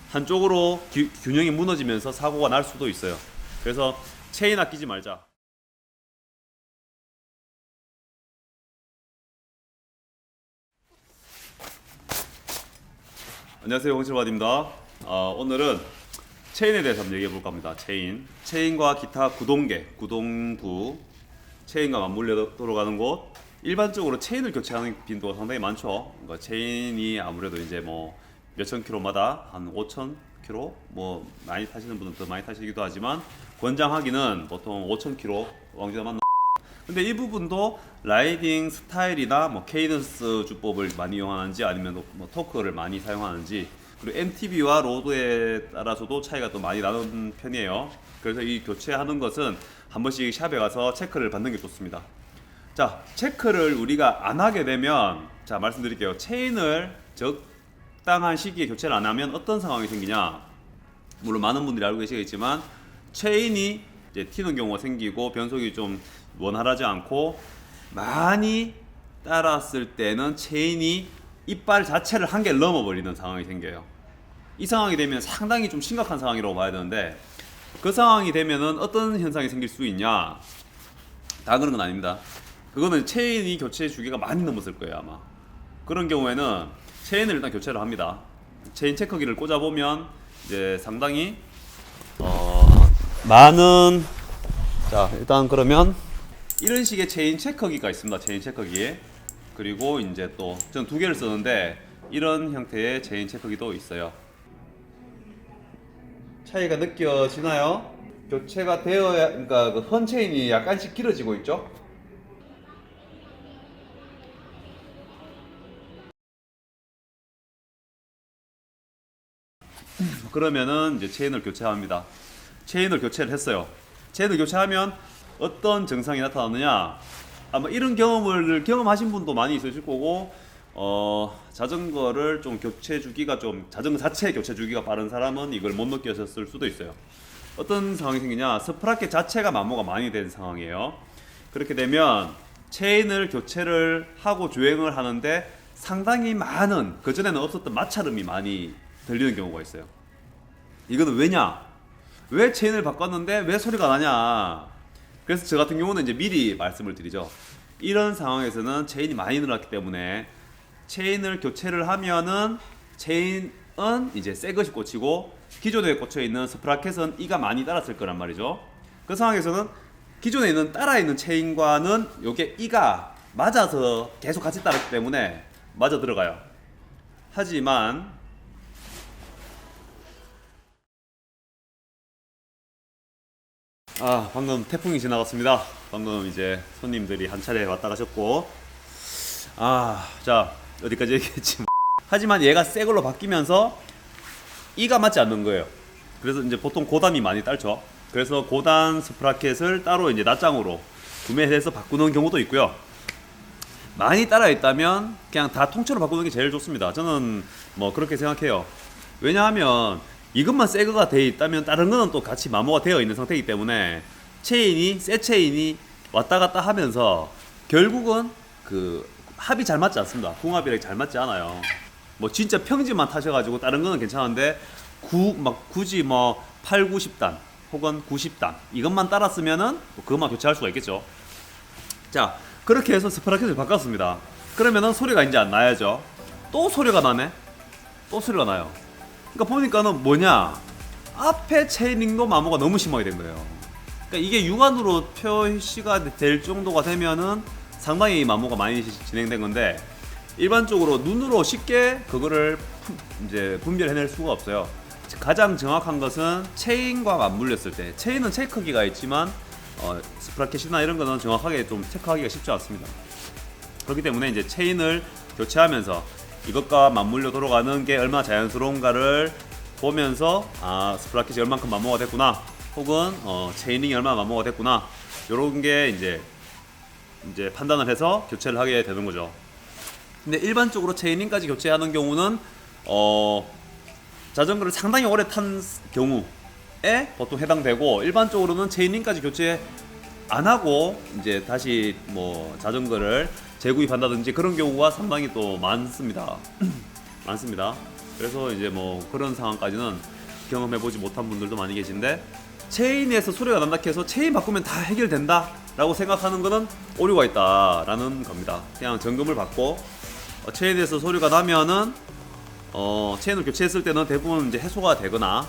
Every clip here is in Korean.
한쪽으로 균형이 무너지면서 사고가 날 수도 있어요. 그래서 체인 아끼지 말자. 안녕하세요, 홍실바디입니다. 오늘은 체인에 대해서 한번 얘기해 볼까 합니다. 체인과 기타 구동계, 구동부, 체인과 맞물려 돌아가는 곳. 일반적으로 체인을 교체하는 빈도가 상당히 많죠. 그러니까 체인이 아무래도 이제 뭐 몇천 킬로마다 한 5천 킬로, 뭐 많이 타시는 분은 더 많이 타시기도 하지만 권장하기는 보통 5천 킬로 왕주가 맞나. 근데 이 부분도 라이딩 스타일이나 뭐 케이던스 주법을 많이 이용하는지 아니면 뭐 토크를 많이 사용하는지, 그리고 MTB와 로드에 따라서도 차이가 또 많이 나는 편이에요. 그래서 이 교체하는 것은 한 번씩 샵에 가서 체크를 받는 게 좋습니다. 자, 체크를 우리가 안 하게 되면, 자, 말씀드릴게요. 체인을 적당한 시기에 교체를 안 하면 어떤 상황이 생기냐. 물론 많은 분들이 알고 계시겠지만 체인이 이제 튀는 경우가 생기고 변속이 좀 원활하지 않고 많이 따랐을 때는 체인이 이빨 자체를 한 개를 넘어버리는 상황이 생겨요. 이 상황이 되면 상당히 좀 심각한 상황이라고 봐야 되는데, 그 상황이 되면은 어떤 현상이 생길 수 있냐. 다 그런 건 아닙니다. 그거는 체인이 교체 주기가 많이 넘었을 거예요, 아마. 그런 경우에는 체인을 일단 교체를 합니다. 체인 체커기를 꽂아보면 이제 상당히 많은, 자, 일단 그러면 이런 식의 체인 체커기가 있습니다. 체인 체커기. 그리고 이제 또 저는 두 개를 쓰는데 이런 형태의 체인 체커기도 있어요. 차이가 느껴지나요? 교체가 되어야, 그러니까 그 헌 체인이 약간씩 길어지고 있죠? 그러면은 이제 체인을 교체합니다. 체인을 교체를 했어요. 체인을 교체하면 어떤 증상이 나타나느냐? 아마 이런 경험을 경험하신 분도 많이 있으실 거고, 자전거를 좀 교체 주기가 좀, 자전거 자체 교체 주기가 빠른 사람은 이걸 못 느끼셨을 수도 있어요. 어떤 상황이 생기냐? 스프라켓 자체가 마모가 많이 된 상황이에요. 그렇게 되면 체인을 교체를 하고 주행을 하는데 상당히 많은, 그전에는 없었던 마찰음이 많이 들리는 경우가 있어요. 이거는 왜냐? 왜 체인을 바꿨는데 왜 소리가 나냐? 그래서 저 같은 경우는 이제 미리 말씀을 드리죠. 이런 상황에서는 체인이 많이 늘었기 때문에 체인을 교체를 하면은 체인은 이제 새 것이 꽂히고 기존에 꽂혀 있는 스프라켓은 이가 많이 따랐을 거란 말이죠. 그 상황에서는 기존에 있는 따라 있는 체인과는 요게 이가 맞아서 계속 같이 따랐기 때문에 맞아 들어가요. 하지만 방금 태풍이 지나갔습니다. 방금 이제 손님들이 한 차례 왔다 가셨고, 자, 어디까지 얘기했지. 하지만 얘가 새 걸로 바뀌면서 이가 맞지 않는 거예요. 그래서 이제 보통 고단이 많이 딸죠. 그래서 고단 스프라켓을 따로 이제 낱장으로 구매해서 바꾸는 경우도 있고요. 많이 따라 있다면 그냥 다 통째로 바꾸는 게 제일 좋습니다. 저는 뭐 그렇게 생각해요. 왜냐하면 이것만 새 거가 돼 있다면 다른 거는 또 같이 마모가 되어 있는 상태이기 때문에 새 체인이 왔다 갔다 하면서 결국은 그 합이 잘 맞지 않습니다. 궁합이랑 잘 맞지 않아요. 뭐 진짜 평지만 타셔가지고 다른 거는 괜찮은데 굳이 뭐 8, 90단 혹은 90단 이것만 따랐으면은 그것만 교체할 수가 있겠죠. 자, 그렇게 해서 스프라켓을 바꿨습니다. 그러면은 소리가 이제 안 나야죠. 또 소리가 나네. 또 소리가 나요. 그러니까 보니까는 뭐냐, 앞에 체이닝도 마모가 너무 심하게 된 거예요. 그러니까 이게 육안으로 표시가 될 정도가 되면은 상당히 마모가 많이 진행된 건데, 일반적으로 눈으로 쉽게 그거를 이제 분별해낼 수가 없어요. 가장 정확한 것은 체인과 맞물렸을 때, 체인은 체크기가 있지만 스프라켓이나 이런 거는 정확하게 좀 체크하기가 쉽지 않습니다. 그렇기 때문에 이제 체인을 교체하면서 이것과 맞물려 돌아가는 게 얼마나 자연스러운가를 보면서 스프라켓이 얼만큼 마모가 됐구나, 혹은 체이닝이 얼마나 마모가 됐구나, 요런 게 이제 판단을 해서 교체를 하게 되는 거죠. 근데 일반적으로 체이닝까지 교체하는 경우는 자전거를 상당히 오래 탄 경우에 보통 해당되고, 일반적으로는 체이닝까지 교체 안 하고 이제 다시 뭐 자전거를 재구입한다든지 그런 경우가 상당히 또 많습니다. 많습니다. 그래서 이제 뭐 그런 상황까지는 경험해보지 못한 분들도 많이 계신데, 체인에서 소리가 난다 해서 체인 바꾸면 다 해결된다 라고 생각하는 거는 오류가 있다라는 겁니다. 그냥 점검을 받고 체인에서 소리가 나면은 체인을 교체했을 때는 대부분 이제 해소가 되거나,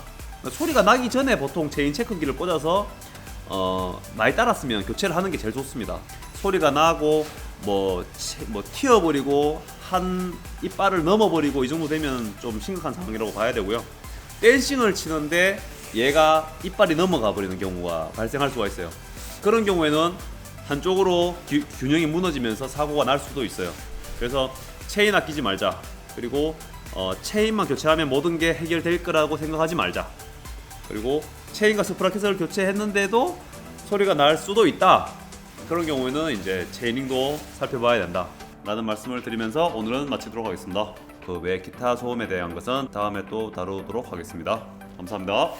소리가 나기 전에 보통 체인 체크기를 꽂아서 많이 따랐으면 교체를 하는 게 제일 좋습니다. 소리가 나고 뭐 튀어버리고 한 이빨을 넘어버리고 이 정도 되면 좀 심각한 상황이라고 봐야 되고요. 댄싱을 치는데 얘가 이빨이 넘어가 버리는 경우가 발생할 수가 있어요. 그런 경우에는 한쪽으로 균형이 무너지면서 사고가 날 수도 있어요. 그래서 체인 아끼지 말자. 그리고 체인만 교체하면 모든 게 해결될 거라고 생각하지 말자. 그리고 체인과 스프라켓을 교체했는데도 소리가 날 수도 있다. 그런 경우에는 이제 체이닝도 살펴봐야 된다 라는 말씀을 드리면서 오늘은 마치도록 하겠습니다. 그 외 기타 소음에 대한 것은 다음에 또 다루도록 하겠습니다. 감사합니다.